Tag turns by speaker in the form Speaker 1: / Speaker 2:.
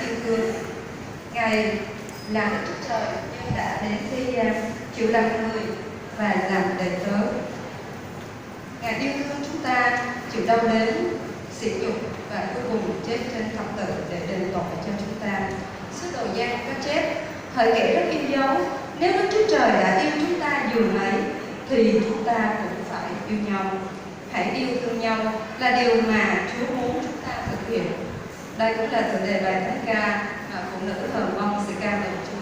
Speaker 1: yêu thương. Ngài là Đức Chúa Trời nhưng đã đến thế gian chịu làm người và làm đầy tớ. Ngài yêu thương chúng ta, chịu đau đớn, sỉ nhục và cuối cùng chết trên thập tự để đền tội cho chúng ta. Sứ đồ Giăng có chép: hỡi kẻ rất yêu dấu, nếu Đức Chúa Trời đã yêu chúng ta dù mấy, thì chúng ta cũng phải yêu nhau. Hãy yêu thương nhau là điều mà Chúa muốn chúng ta thực hiện. Đây cũng là tựa đề bài thánh ca mà phụ nữ hờn mong sự ca ngợi Chúa.